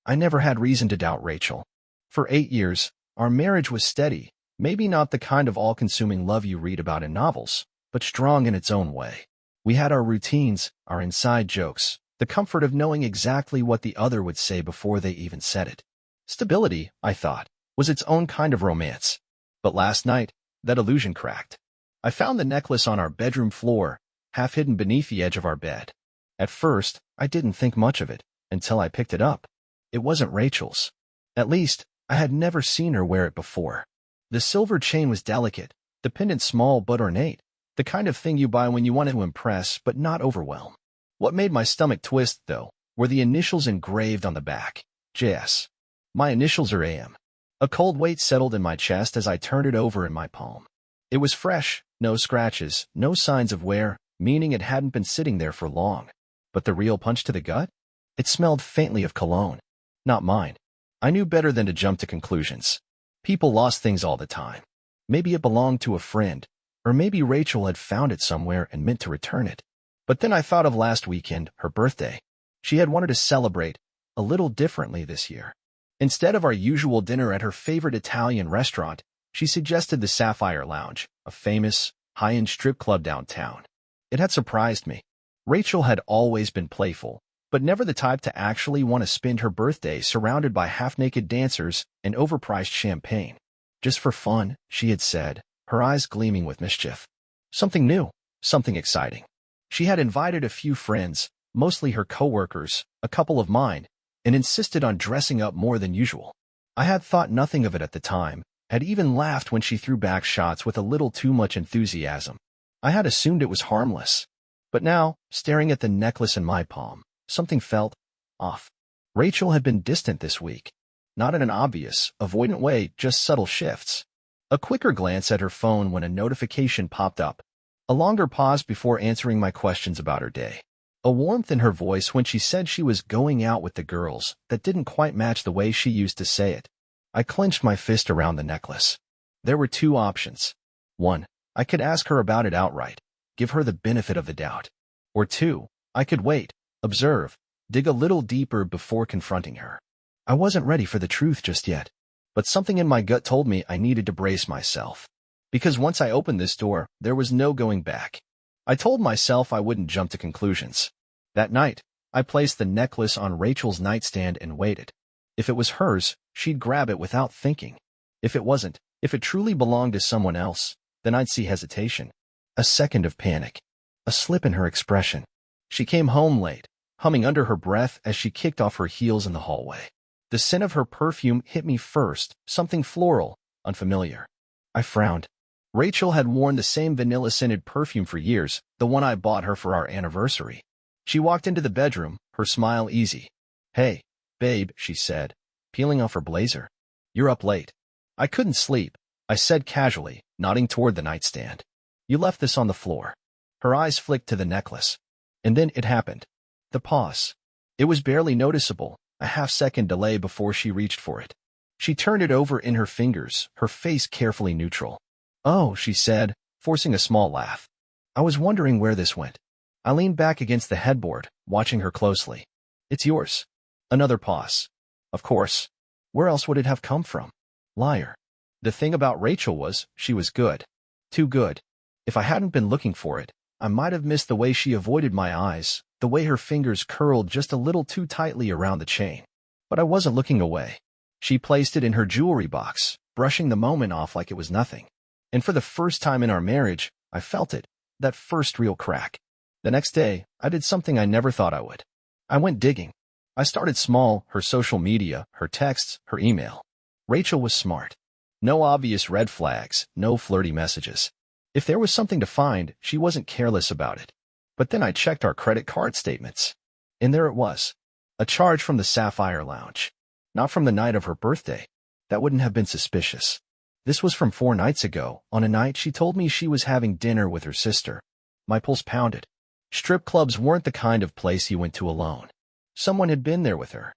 I never had reason to doubt Rachel. For 8 years, our marriage was steady, maybe not the kind of all-consuming love you read about in novels, but strong in its own way. We had our routines, our inside jokes, the comfort of knowing exactly what the other would say before they even said it. Stability, I thought, was its own kind of romance. But last night, that illusion cracked. I found the necklace on our bedroom floor, half hidden beneath the edge of our bed. At first, I didn't think much of it, until I picked it up. It wasn't Rachel's. At least, I had never seen her wear it before. The silver chain was delicate, the pendant small but ornate, the kind of thing you buy when you want to impress but not overwhelm. What made my stomach twist, though, were the initials engraved on the back. JS. My initials are AM. A cold weight settled in my chest as I turned it over in my palm. It was fresh, no scratches, no signs of wear, meaning it hadn't been sitting there for long. But the real punch to the gut? It smelled faintly of cologne. Not mine. I knew better than to jump to conclusions. People lost things all the time. Maybe it belonged to a friend, or maybe Rachel had found it somewhere and meant to return it. But then I thought of last weekend, her birthday. She had wanted to celebrate a little differently this year. Instead of our usual dinner at her favorite Italian restaurant, she suggested the Sapphire Lounge, a famous, high-end strip club downtown. It had surprised me. Rachel had always been playful, but never the type to actually want to spend her birthday surrounded by half-naked dancers and overpriced champagne. Just for fun, she had said, her eyes gleaming with mischief. Something new, something exciting. She had invited a few friends, mostly her coworkers, a couple of mine, and insisted on dressing up more than usual. I had thought nothing of it at the time, had even laughed when she threw back shots with a little too much enthusiasm. I had assumed it was harmless. But now, staring at the necklace in my palm, something felt off. Rachel had been distant this week. Not in an obvious, avoidant way, just subtle shifts. A quicker glance at her phone when a notification popped up. A longer pause before answering my questions about her day. A warmth in her voice when she said she was going out with the girls that didn't quite match the way she used to say it. I clenched my fist around the necklace. There were two options. One, I could ask her about it outright, give her the benefit of the doubt. Or two, I could wait, observe, dig a little deeper before confronting her. I wasn't ready for the truth just yet, but something in my gut told me I needed to brace myself. Because once I opened this door, there was no going back. I told myself I wouldn't jump to conclusions. That night, I placed the necklace on Rachel's nightstand and waited. If it was hers, she'd grab it without thinking. If it wasn't, if it truly belonged to someone else, then I'd see hesitation. A second of panic. A slip in her expression. She came home late, humming under her breath as she kicked off her heels in the hallway. The scent of her perfume hit me first, something floral, unfamiliar. I frowned. Rachel had worn the same vanilla-scented perfume for years, the one I bought her for our anniversary. She walked into the bedroom, her smile easy. "Hey, babe," she said, peeling off her blazer. "You're up late." "I couldn't sleep," I said casually, nodding toward the nightstand. "You left this on the floor." Her eyes flicked to the necklace. And then it happened. The pause. It was barely noticeable, a half-second delay before she reached for it. She turned it over in her fingers, her face carefully neutral. "Oh," she said, forcing a small laugh. I was wondering where this went. I leaned back against the headboard, watching her closely. "It's yours." Another pause. Of course. Where else would it have come from? Liar. The thing about Rachel was, she was good. Too good. If I hadn't been looking for it, I might have missed the way she avoided my eyes, the way her fingers curled just a little too tightly around the chain. But I wasn't looking away. She placed it in her jewelry box, brushing the moment off like it was nothing. And for the first time in our marriage, I felt it, that first real crack. The next day, I did something I never thought I would. I went digging. I started small, her social media, her texts, her email. Rachel was smart. No obvious red flags, no flirty messages. If there was something to find, she wasn't careless about it. But then I checked our credit card statements. And there it was. A charge from the Sapphire Lounge. Not from the night of her birthday. That wouldn't have been suspicious. This was from 4 nights ago, on a night she told me she was having dinner with her sister. My pulse pounded. Strip clubs weren't the kind of place you went to alone. Someone had been there with her.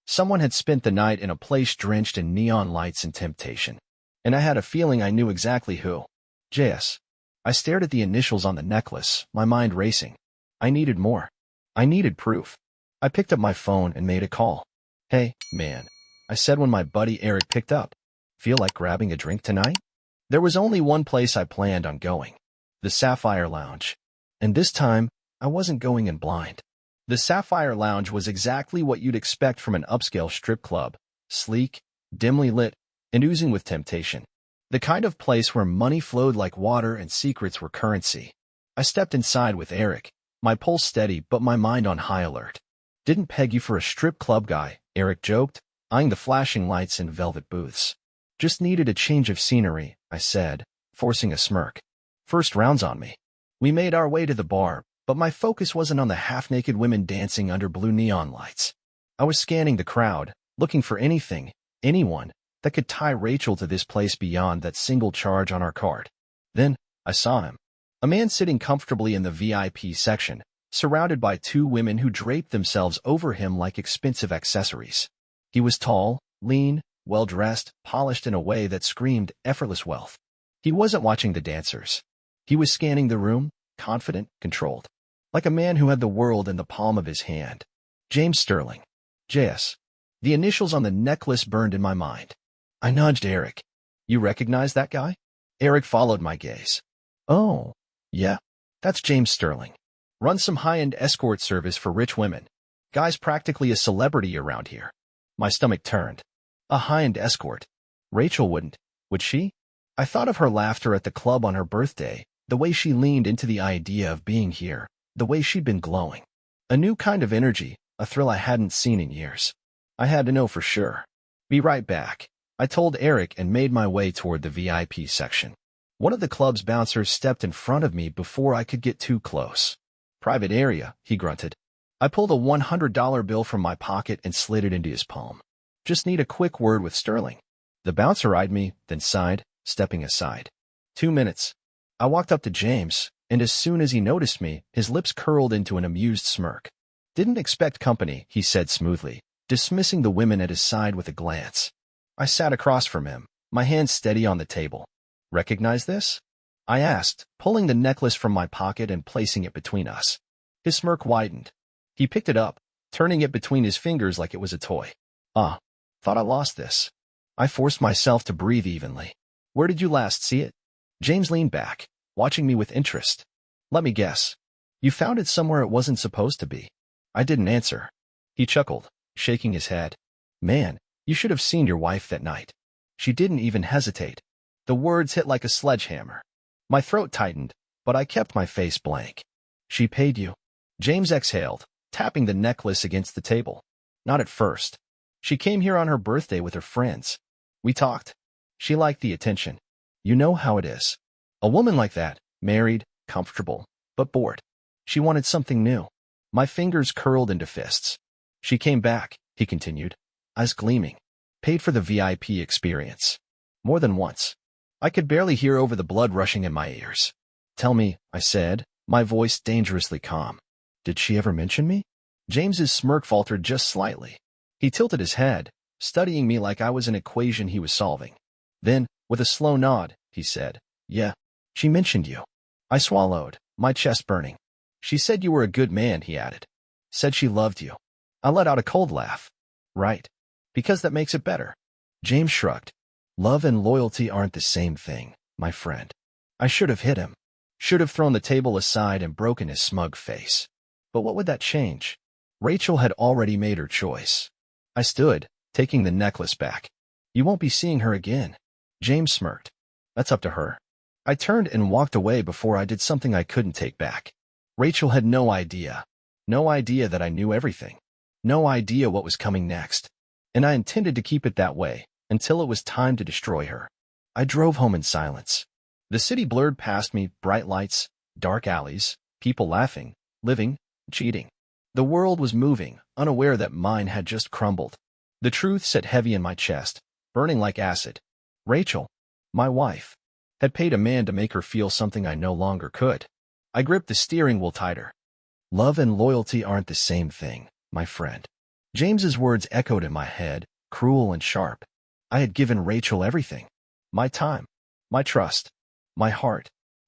Someone had spent the night in a place drenched in neon lights and temptation. And I had a feeling I knew exactly who. JS. I stared at the initials on the necklace, my mind racing. I needed more. I needed proof. I picked up my phone and made a call. Hey, man, I said when my buddy Eric picked up. Feel like grabbing a drink tonight? There was only one place I planned on going. The Sapphire Lounge. And this time, I wasn't going in blind. The Sapphire Lounge was exactly what you'd expect from an upscale strip club. Sleek, dimly lit, and oozing with temptation. The kind of place where money flowed like water and secrets were currency. I stepped inside with Eric, my pulse steady but my mind on high alert. Didn't peg you for a strip club guy, Eric joked, eyeing the flashing lights and velvet booths. Just needed a change of scenery, I said, forcing a smirk. First round's on me. We made our way to the bar, but my focus wasn't on the half-naked women dancing under blue neon lights. I was scanning the crowd, looking for anything, anyone, that could tie Rachel to this place beyond that single charge on our card. Then, I saw him. A man sitting comfortably in the VIP section, surrounded by two women who draped themselves over him like expensive accessories. He was tall, lean, well-dressed, polished in a way that screamed effortless wealth. He wasn't watching the dancers. He was scanning the room, confident, controlled. Like a man who had the world in the palm of his hand. James Sterling. JS. The initials on the necklace burned in my mind. I nudged Eric. You recognize that guy? Eric followed my gaze. Oh, yeah. That's James Sterling. Runs some high-end escort service for rich women. Guy's practically a celebrity around here. My stomach turned. A high-end escort. Rachel wouldn't, would she? I thought of her laughter at the club on her birthday, the way she leaned into the idea of being here, the way she'd been glowing. A new kind of energy, a thrill I hadn't seen in years. I had to know for sure. Be right back, I told Eric and made my way toward the VIP section. One of the club's bouncers stepped in front of me before I could get too close. Private area, he grunted. I pulled a $100 bill from my pocket and slid it into his palm. Just need a quick word with Sterling. The bouncer eyed me, then sighed, stepping aside. 2 minutes. I walked up to James, and as soon as he noticed me, his lips curled into an amused smirk. Didn't expect company, he said smoothly, dismissing the women at his side with a glance. I sat across from him, my hands steady on the table. Recognize this? I asked, pulling the necklace from my pocket and placing it between us. His smirk widened. He picked it up, turning it between his fingers like it was a toy. Thought I lost this. I forced myself to breathe evenly. Where did you last see it? James leaned back, watching me with interest. Let me guess. You found it somewhere it wasn't supposed to be. I didn't answer. He chuckled, shaking his head. Man, you should have seen your wife that night. She didn't even hesitate. The words hit like a sledgehammer. My throat tightened, but I kept my face blank. She paid you. James exhaled, tapping the necklace against the table. Not at first. She came here on her birthday with her friends. We talked. She liked the attention. You know how it is. A woman like that, married, comfortable, but bored. She wanted something new. My fingers curled into fists. She came back, he continued, eyes gleaming. Paid for the VIP experience. More than once. I could barely hear over the blood rushing in my ears. Tell me, I said, my voice dangerously calm. Did she ever mention me? James's smirk faltered just slightly. He tilted his head, studying me like I was an equation he was solving. Then, with a slow nod, he said, Yeah, she mentioned you. I swallowed, my chest burning. She said you were a good man, he added. Said she loved you. I let out a cold laugh. Right. Because that makes it better. James shrugged. Love and loyalty aren't the same thing, my friend. I should have hit him. Should have thrown the table aside and broken his smug face. But what would that change? Rachel had already made her choice. I stood, taking the necklace back. You won't be seeing her again. James smirked. That's up to her. I turned and walked away before I did something I couldn't take back. Rachel had no idea. No idea that I knew everything. No idea what was coming next. And I intended to keep it that way, until it was time to destroy her. I drove home in silence. The city blurred past me, bright lights, dark alleys, people laughing, living, cheating. The world was moving, unaware that mine had just crumbled. The truth sat heavy in my chest, burning like acid. Rachel, my wife, had paid a man to make her feel something I no longer could. I gripped the steering wheel tighter. Love and loyalty aren't the same thing, my friend. James's words echoed in my head, cruel and sharp. I had given Rachel everything. My time, my trust, my heart.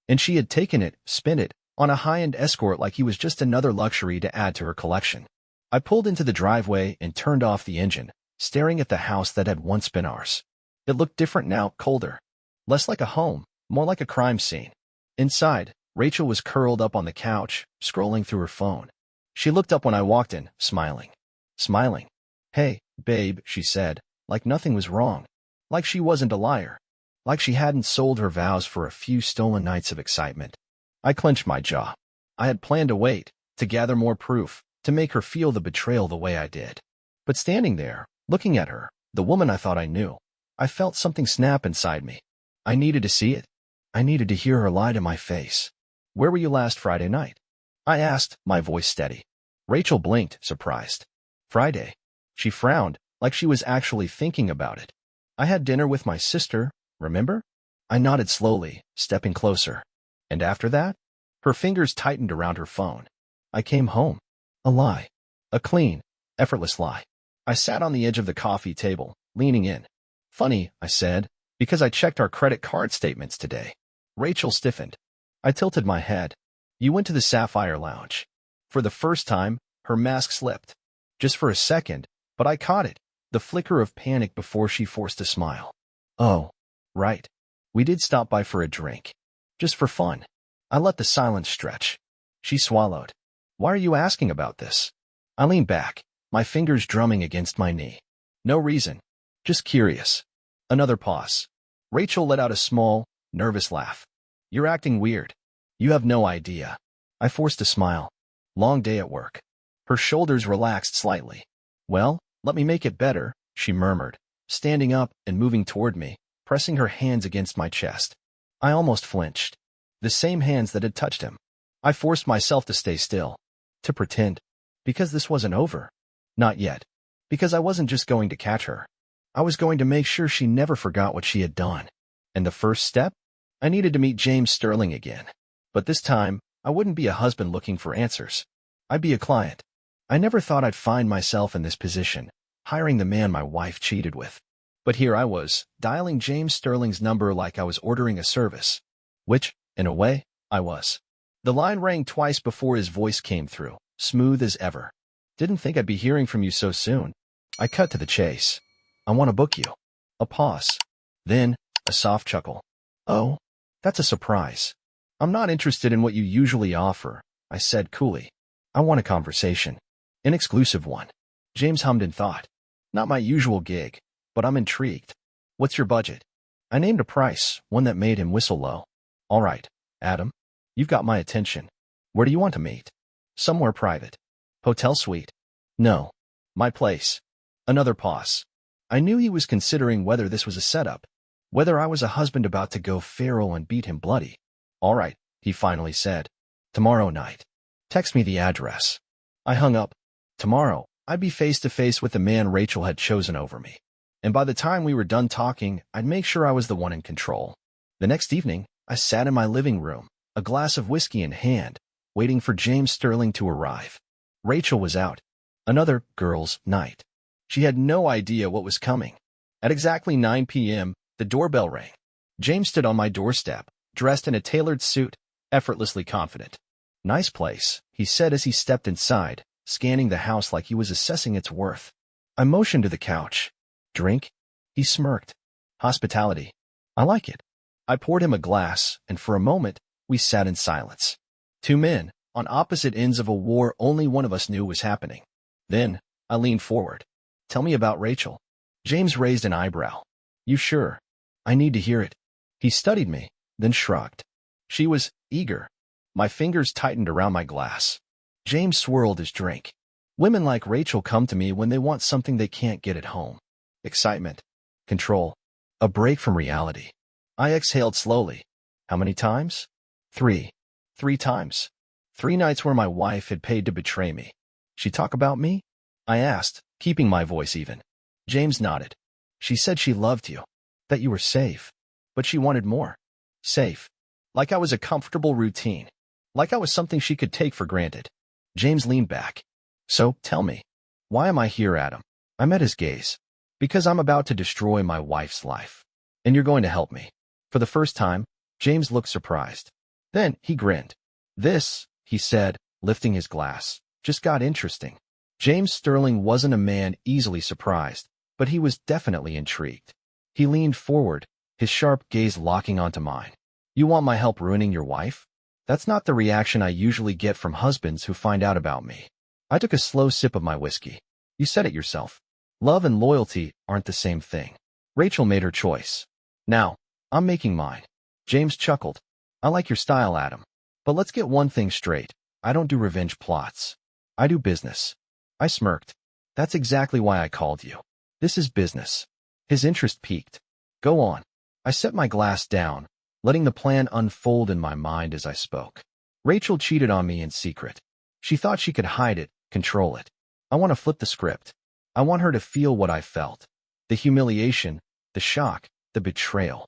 And she had taken it, spent it, on a high-end escort like he was just another luxury to add to her collection. I pulled into the driveway and turned off the engine, staring at the house that had once been ours. It looked different now, colder. Less like a home, more like a crime scene. Inside, Rachel was curled up on the couch, scrolling through her phone. She looked up when I walked in, smiling. Smiling. "Hey, babe," she said, like nothing was wrong. Like she wasn't a liar. Like she hadn't sold her vows for a few stolen nights of excitement. I clenched my jaw. I had planned to wait, to gather more proof, to make her feel the betrayal the way I did. But standing there, looking at her, the woman I thought I knew, I felt something snap inside me. I needed to see it. I needed to hear her lie to my face. "Where were you last Friday night?" I asked, my voice steady. Rachel blinked, surprised. "Friday?" She frowned, like she was actually thinking about it. "I had dinner with my sister, remember?" I nodded slowly, stepping closer. "And after that?" Her fingers tightened around her phone. "I came home." A lie. A clean, effortless lie. I sat on the edge of the coffee table, leaning in. "Funny," I said, "because I checked our credit card statements today." Rachel stiffened. I tilted my head. "You went to the Sapphire Lounge." For the first time, her mask slipped. Just for a second, but I caught it, the flicker of panic before she forced a smile. "Oh, right. We did stop by for a drink. Just for fun." I let the silence stretch. She swallowed. "Why are you asking about this?" I leaned back, my fingers drumming against my knee. "No reason. Just curious." Another pause. Rachel let out a small, nervous laugh. "You're acting weird. You have no idea." I forced a smile. "Long day at work." Her shoulders relaxed slightly. "Well, let me make it better," she murmured, standing up and moving toward me, pressing her hands against my chest. I almost flinched. The same hands that had touched him. I forced myself to stay still. To pretend. Because this wasn't over. Not yet. Because I wasn't just going to catch her. I was going to make sure she never forgot what she had done. And the first step? I needed to meet James Sterling again. But this time, I wouldn't be a husband looking for answers. I'd be a client. I never thought I'd find myself in this position, hiring the man my wife cheated with. But here I was, dialing James Sterling's number like I was ordering a service. Which, in a way, I was. The line rang twice before his voice came through, smooth as ever. "Didn't think I'd be hearing from you so soon." I cut to the chase. "I want to book you." A pause. Then, a soft chuckle. "Oh, that's a surprise." "I'm not interested in what you usually offer," I said coolly. "I want a conversation. An exclusive one." James hummed in thought. "Not my usual gig, but I'm intrigued. What's your budget?" I named a price, one that made him whistle low. "All right, Adam. You've got my attention. Where do you want to meet?" "Somewhere private." "Hotel suite?" "No. My place." Another pause. I knew he was considering whether this was a setup, whether I was a husband about to go feral and beat him bloody. "All right," he finally said. "Tomorrow night. Text me the address." I hung up. Tomorrow, I'd be face to face with the man Rachel had chosen over me. And by the time we were done talking, I'd make sure I was the one in control. The next evening, I sat in my living room, a glass of whiskey in hand, waiting for James Sterling to arrive. Rachel was out. Another girls' night. She had no idea what was coming. At exactly 9 p.m., the doorbell rang. James stood on my doorstep, dressed in a tailored suit, effortlessly confident. "Nice place," he said as he stepped inside, scanning the house like he was assessing its worth. I motioned to the couch. "Drink?" He smirked. "Hospitality. I like it." I poured him a glass, and for a moment, we sat in silence. Two men, on opposite ends of a war only one of us knew was happening. Then, I leaned forward. "Tell me about Rachel." James raised an eyebrow. "You sure?" "I need to hear it." He studied me, then shrugged. "She was eager." My fingers tightened around my glass. James swirled his drink. "Women like Rachel come to me when they want something they can't get at home. Excitement. Control. A break from reality." I exhaled slowly. "How many times?" "3. 3 times. 3 nights where my wife had paid to betray me." "She talk about me?" I asked, keeping my voice even. James nodded. "She said she loved you, that you were safe. But she wanted more. Safe. Like I was a comfortable routine. Like I was something she could take for granted." James leaned back. "So, tell me, why am I here, Adam?" I met his gaze. "Because I'm about to destroy my wife's life. And you're going to help me." For the first time, James looked surprised. Then he grinned. "This," he said, lifting his glass, "just got interesting." James Sterling wasn't a man easily surprised, but he was definitely intrigued. He leaned forward, his sharp gaze locking onto mine. You want my help ruining your wife? That's not the reaction I usually get from husbands who find out about me. I took a slow sip of my whiskey. You said it yourself. Love and loyalty aren't the same thing. Rachel made her choice. Now, I'm making mine. James chuckled. I like your style, Adam. But let's get one thing straight. I don't do revenge plots. I do business. I smirked. That's exactly why I called you. This is business. His interest piqued. Go on. I set my glass down, letting the plan unfold in my mind as I spoke. Rachel cheated on me in secret. She thought she could hide it, control it. I want to flip the script. I want her to feel what I felt. The humiliation, the shock, the betrayal.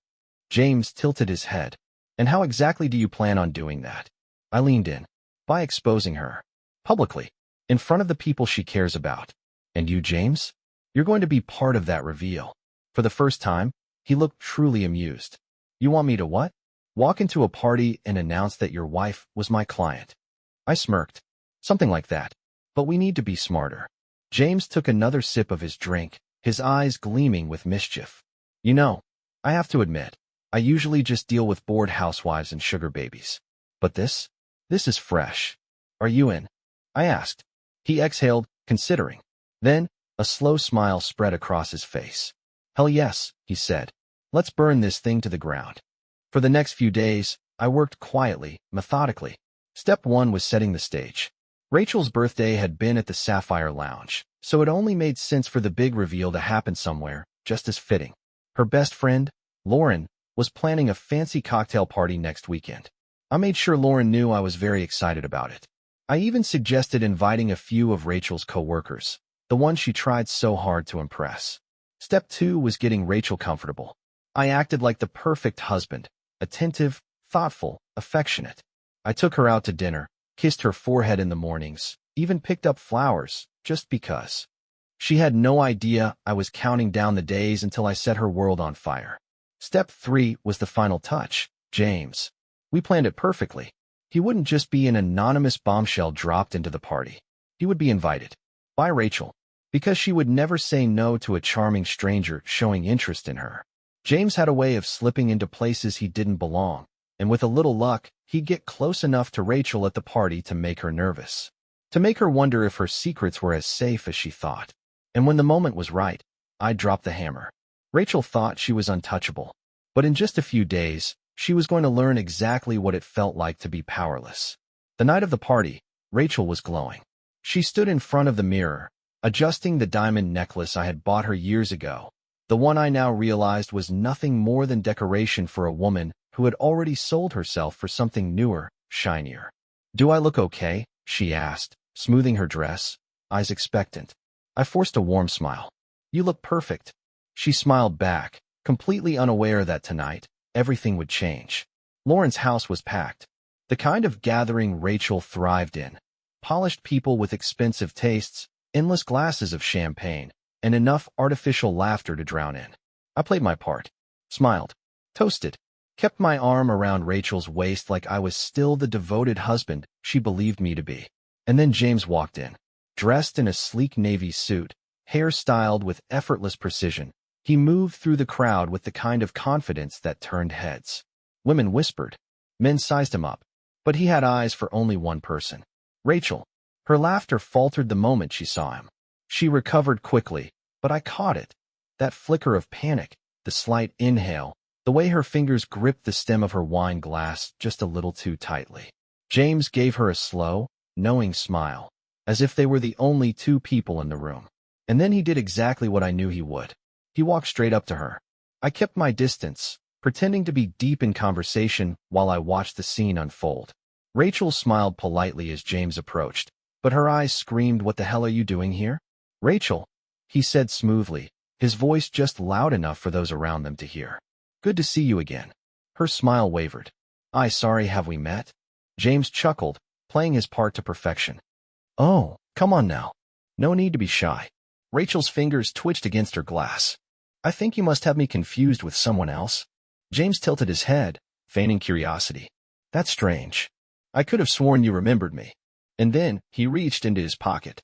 James tilted his head. And how exactly do you plan on doing that? I leaned in. By exposing her. Publicly. In front of the people she cares about. And you, James? You're going to be part of that reveal. For the first time, he looked truly amused. You want me to what? Walk into a party and announce that your wife was my client. I smirked. Something like that. But we need to be smarter. James took another sip of his drink, his eyes gleaming with mischief. You know, I have to admit, I usually just deal with bored housewives and sugar babies. But this is fresh. Are you in? I asked. He exhaled, considering. Then, a slow smile spread across his face. Hell yes, he said. Let's burn this thing to the ground. For the next few days, I worked quietly, methodically. Step 1 was setting the stage. Rachel's birthday had been at the Sapphire Lounge, so it only made sense for the big reveal to happen somewhere, just as fitting. Her best friend, Lauren, was planning a fancy cocktail party next weekend. I made sure Lauren knew I was very excited about it. I even suggested inviting a few of Rachel's co-workers, the ones she tried so hard to impress. Step 2 was getting Rachel comfortable. I acted like the perfect husband, attentive, thoughtful, affectionate. I took her out to dinner, kissed her forehead in the mornings, even picked up flowers, just because. She had no idea I was counting down the days until I set her world on fire. Step 3 was the final touch, James. We planned it perfectly. He wouldn't just be an anonymous bombshell dropped into the party. He would be invited. By Rachel. Because she would never say no to a charming stranger showing interest in her. James had a way of slipping into places he didn't belong, and with a little luck, he'd get close enough to Rachel at the party to make her nervous. To make her wonder if her secrets were as safe as she thought. And when the moment was right, I'd drop the hammer. Rachel thought she was untouchable. But in just a few days, she was going to learn exactly what it felt like to be powerless. The night of the party, Rachel was glowing. She stood in front of the mirror, adjusting the diamond necklace I had bought her years ago, the one I now realized was nothing more than decoration for a woman who had already sold herself for something newer, shinier. Do I look okay? She asked, smoothing her dress, eyes expectant. I forced a warm smile. You look perfect. She smiled back, completely unaware that tonight, everything would change. Lauren's house was packed. The kind of gathering Rachel thrived in. Polished people with expensive tastes, endless glasses of champagne, and enough artificial laughter to drown in. I played my part. Smiled. Toasted. Kept my arm around Rachel's waist like I was still the devoted husband she believed me to be. And then James walked in. Dressed in a sleek navy suit, hair styled with effortless precision, he moved through the crowd with the kind of confidence that turned heads. Women whispered. Men sized him up. But he had eyes for only one person. Rachel. Her laughter faltered the moment she saw him. She recovered quickly, but I caught it. That flicker of panic, the slight inhale, the way her fingers gripped the stem of her wine glass just a little too tightly. James gave her a slow, knowing smile, as if they were the only two people in the room. And then he did exactly what I knew he would. He walked straight up to her. I kept my distance, pretending to be deep in conversation while I watched the scene unfold. Rachel smiled politely as James approached, but her eyes screamed, "What the hell are you doing here?" "Rachel," he said smoothly, his voice just loud enough for those around them to hear. "Good to see you again." Her smile wavered. Sorry, have we met?" James chuckled, playing his part to perfection. "Oh, come on now. No need to be shy." Rachel's fingers twitched against her glass. "I think you must have me confused with someone else." James tilted his head, feigning curiosity. "That's strange. I could have sworn you remembered me." And then he reached into his pocket,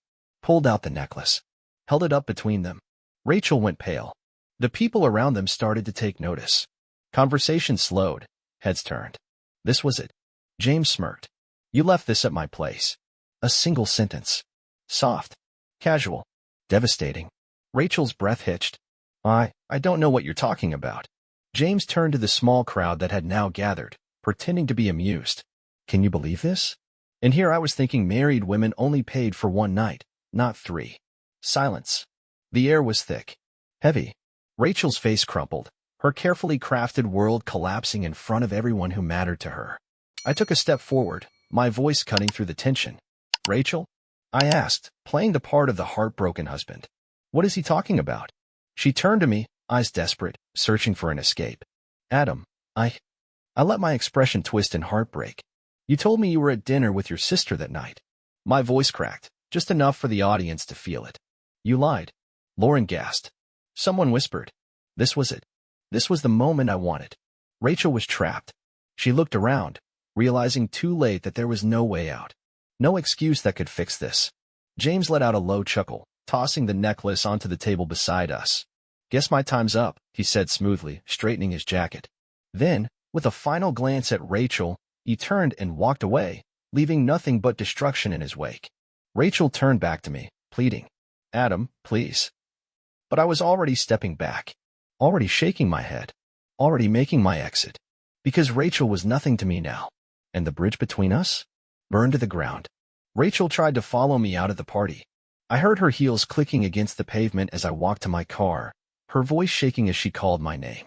pulled out the necklace, held it up between them. Rachel went pale. The people around them started to take notice. Conversation slowed, heads turned. This was it. James smirked. You left this at my place. A single sentence. Soft. Casual. Devastating. Rachel's breath hitched. I don't know what you're talking about. James turned to the small crowd that had now gathered, pretending to be amused. Can you believe this? And here I was thinking married women only paid for one night, not 3. Silence. The air was thick. Heavy. Rachel's face crumpled, her carefully crafted world collapsing in front of everyone who mattered to her. I took a step forward, my voice cutting through the tension. Rachel? I asked, playing the part of the heartbroken husband. What is he talking about? She turned to me, eyes desperate, searching for an escape. Adam, I let my expression twist in heartbreak. You told me you were at dinner with your sister that night. My voice cracked, just enough for the audience to feel it. You lied. Lauren gasped. Someone whispered. This was it. This was the moment I wanted. Rachel was trapped. She looked around, realizing too late that there was no way out. No excuse that could fix this. James let out a low chuckle, tossing the necklace onto the table beside us. Guess my time's up, he said smoothly, straightening his jacket. Then, with a final glance at Rachel, he turned and walked away, leaving nothing but destruction in his wake. Rachel turned back to me, pleading. Adam, please. But I was already stepping back, already shaking my head, already making my exit, because Rachel was nothing to me now, and the bridge between us burned to the ground. Rachel tried to follow me out of the party. I heard her heels clicking against the pavement as I walked to my car, her voice shaking as she called my name.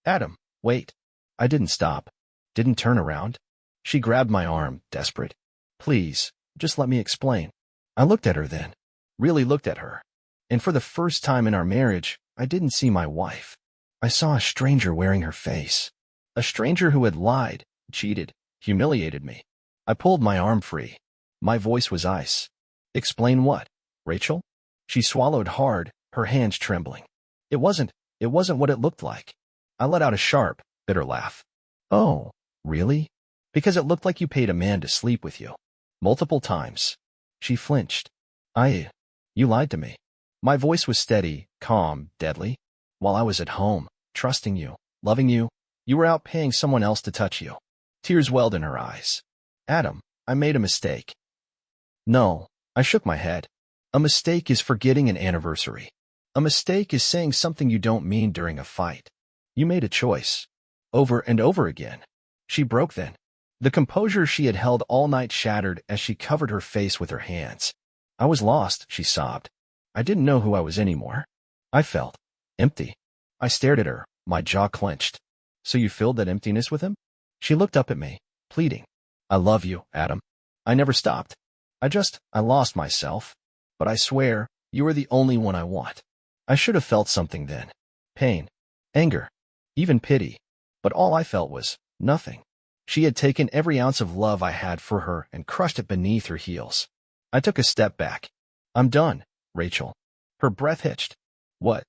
Adam, wait. I didn't stop, didn't turn around. She grabbed my arm, desperate. Please, just let me explain. I looked at her then, really looked at her. And for the first time in our marriage, I didn't see my wife. I saw a stranger wearing her face. A stranger who had lied, cheated, humiliated me. I pulled my arm free. My voice was ice. Explain what, Rachel? She swallowed hard, her hands trembling. It wasn't what it looked like. I let out a sharp, bitter laugh. Oh, really? Because it looked like you paid a man to sleep with you. Multiple times. She flinched. You lied to me. My voice was steady, calm, deadly. While I was at home, trusting you, loving you, you were out paying someone else to touch you. Tears welled in her eyes. Adam, I made a mistake. No, I shook my head. A mistake is forgetting an anniversary. A mistake is saying something you don't mean during a fight. You made a choice. Over and over again. She broke then. The composure she had held all night shattered as she covered her face with her hands. I was lost, she sobbed. I didn't know who I was anymore. I felt empty. I stared at her, my jaw clenched. So you filled that emptiness with him? She looked up at me, pleading. I love you, Adam. I never stopped. I lost myself. But I swear, you are the only one I want. I should have felt something then. Pain, anger, even pity. But all I felt was nothing. She had taken every ounce of love I had for her and crushed it beneath her heels. I took a step back. I'm done, Rachel. Her breath hitched. What?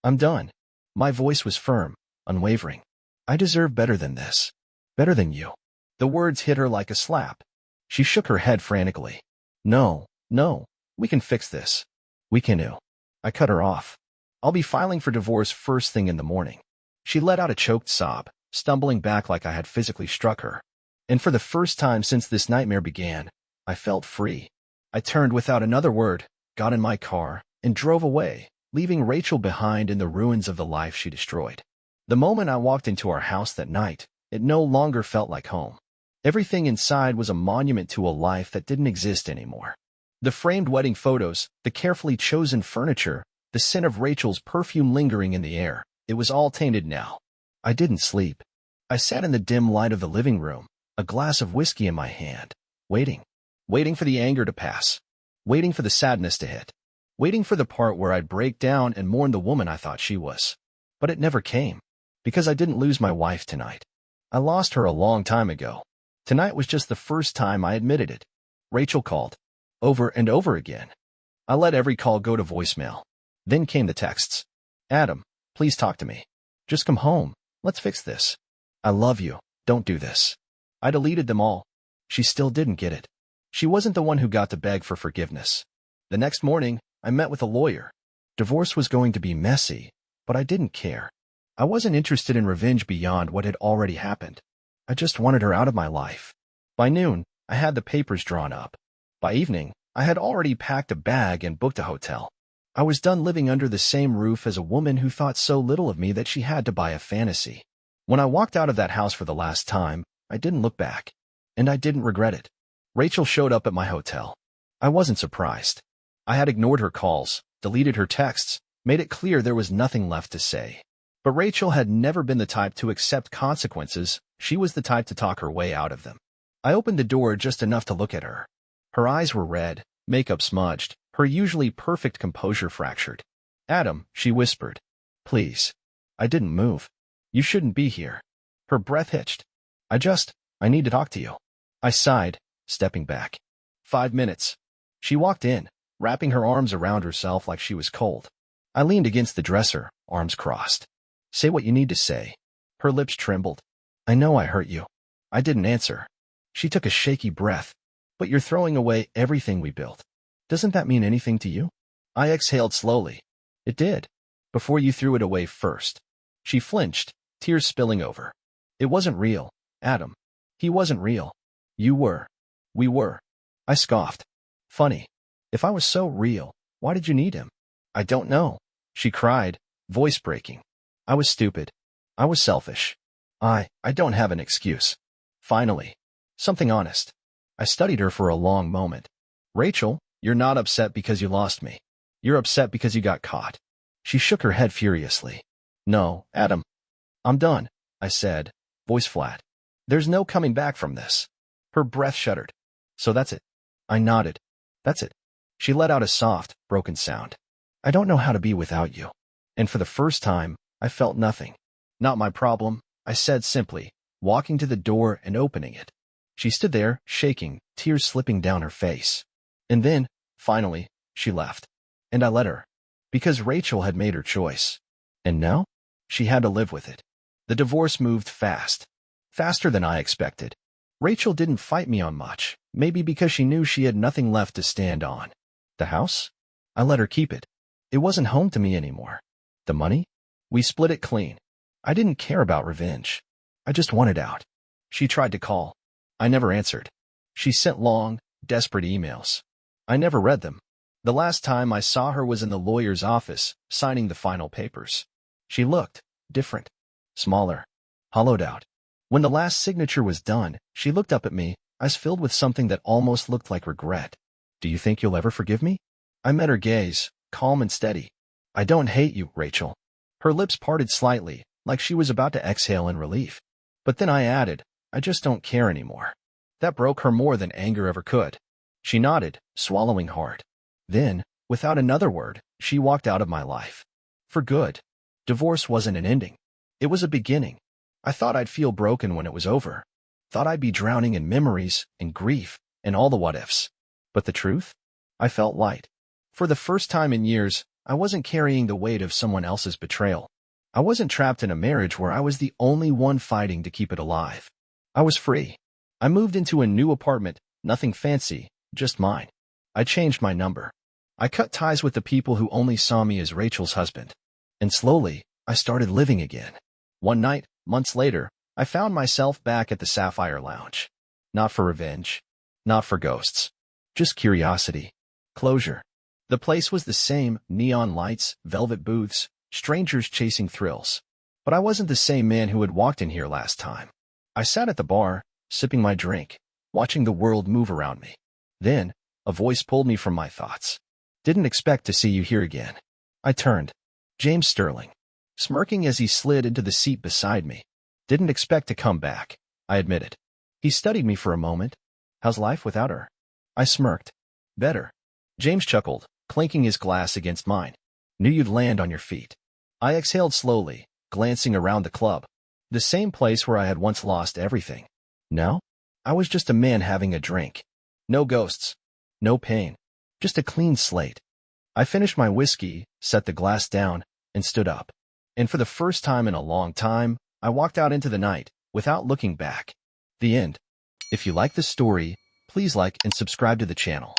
I'm done. My voice was firm, unwavering. I deserve better than this. Better than you. The words hit her like a slap. She shook her head frantically. No, we can fix this. We can. I cut her off. I'll be filing for divorce first thing in the morning. She let out a choked sob, stumbling back like I had physically struck her. And for the first time since this nightmare began, I felt free. I turned without another word, got in my car, and drove away, leaving Rachel behind in the ruins of the life she destroyed. The moment I walked into our house that night, it no longer felt like home. Everything inside was a monument to a life that didn't exist anymore. The framed wedding photos, the carefully chosen furniture, the scent of Rachel's perfume lingering in the air, it was all tainted now. I didn't sleep. I sat in the dim light of the living room, a glass of whiskey in my hand, waiting for the anger to pass, waiting for the sadness to hit, waiting for the part where I'd break down and mourn the woman I thought she was. But it never came, because I didn't lose my wife tonight. I lost her a long time ago. Tonight was just the first time I admitted it. Rachel called, over and over again. I let every call go to voicemail. Then came the texts. Adam, please talk to me. Just come home. Let's fix this. I love you. Don't do this. I deleted them all. She still didn't get it. She wasn't the one who got to beg for forgiveness. The next morning, I met with a lawyer. Divorce was going to be messy, but I didn't care. I wasn't interested in revenge beyond what had already happened. I just wanted her out of my life. By noon, I had the papers drawn up. By evening, I had already packed a bag and booked a hotel. I was done living under the same roof as a woman who thought so little of me that she had to buy a fantasy. When I walked out of that house for the last time, I didn't look back. And I didn't regret it. Rachel showed up at my hotel. I wasn't surprised. I had ignored her calls, deleted her texts, made it clear there was nothing left to say. But Rachel had never been the type to accept consequences. She was the type to talk her way out of them. I opened the door just enough to look at her. Her eyes were red, makeup smudged, her usually perfect composure fractured. "Adam," she whispered. "Please." I didn't move. "You shouldn't be here." Her breath hitched. I need to talk to you." I sighed, stepping back. 5 minutes. She walked in, wrapping her arms around herself like she was cold. I leaned against the dresser, arms crossed. "Say what you need to say." Her lips trembled. "I know I hurt you." I didn't answer. She took a shaky breath. "But you're throwing away everything we built. Doesn't that mean anything to you?" I exhaled slowly. "It did. Before you threw it away first." She flinched, tears spilling over. "It wasn't real, Adam. He wasn't real. You were. We were." I scoffed. "Funny. If I was so real, why did you need him?" "I don't know," she cried, voice breaking. "I was stupid. I was selfish. I don't have an excuse." Finally, something honest. I studied her for a long moment. "Rachel, you're not upset because you lost me. You're upset because you got caught." She shook her head furiously. "No, Adam. I'm done," I said, voice flat. "There's no coming back from this." Her breath shuddered. "So that's it." I nodded. "That's it." She let out a soft, broken sound. "I don't know how to be without you." And for the first time, I felt nothing. "Not my problem," I said simply, walking to the door and opening it. She stood there, shaking, tears slipping down her face. And then, finally, she left. And I let her. Because Rachel had made her choice. And now? She had to live with it. The divorce moved fast. Faster than I expected. Rachel didn't fight me on much, maybe because she knew she had nothing left to stand on. The house? I let her keep it. It wasn't home to me anymore. The money? We split it clean. I didn't care about revenge. I just wanted out. She tried to call. I never answered. She sent long, desperate emails. I never read them. The last time I saw her was in the lawyer's office, signing the final papers. She looked different, smaller, hollowed out. When the last signature was done, she looked up at me, eyes filled with something that almost looked like regret. "Do you think you'll ever forgive me?" I met her gaze, calm and steady. "I don't hate you, Rachel." Her lips parted slightly, like she was about to exhale in relief. But then I added, "I just don't care anymore." That broke her more than anger ever could. She nodded, swallowing hard. Then, without another word, she walked out of my life. For good. Divorce wasn't an ending. It was a beginning. I thought I'd feel broken when it was over. Thought I'd be drowning in memories and grief and all the what-ifs. But the truth? I felt light. For the first time in years, I wasn't carrying the weight of someone else's betrayal. I wasn't trapped in a marriage where I was the only one fighting to keep it alive. I was free. I moved into a new apartment, nothing fancy, just mine. I changed my number. I cut ties with the people who only saw me as Rachel's husband. And slowly, I started living again. One night, months later, I found myself back at the Sapphire Lounge. Not for revenge. Not for ghosts. Just curiosity. Closure. The place was the same, neon lights, velvet booths, strangers chasing thrills. But I wasn't the same man who had walked in here last time. I sat at the bar, sipping my drink, watching the world move around me. Then, a voice pulled me from my thoughts. "Didn't expect to see you here again." I turned. James Sterling, smirking as he slid into the seat beside me. "Didn't expect to come back," I admitted. He studied me for a moment. "How's life without her?" I smirked. "Better." James chuckled, clinking his glass against mine. "Knew you'd land on your feet." I exhaled slowly, glancing around the club. The same place where I had once lost everything. Now, I was just a man having a drink. No ghosts. No pain. Just a clean slate. I finished my whiskey, set the glass down, and stood up. And for the first time in a long time, I walked out into the night, without looking back. The end. If you like this story, please like and subscribe to the channel.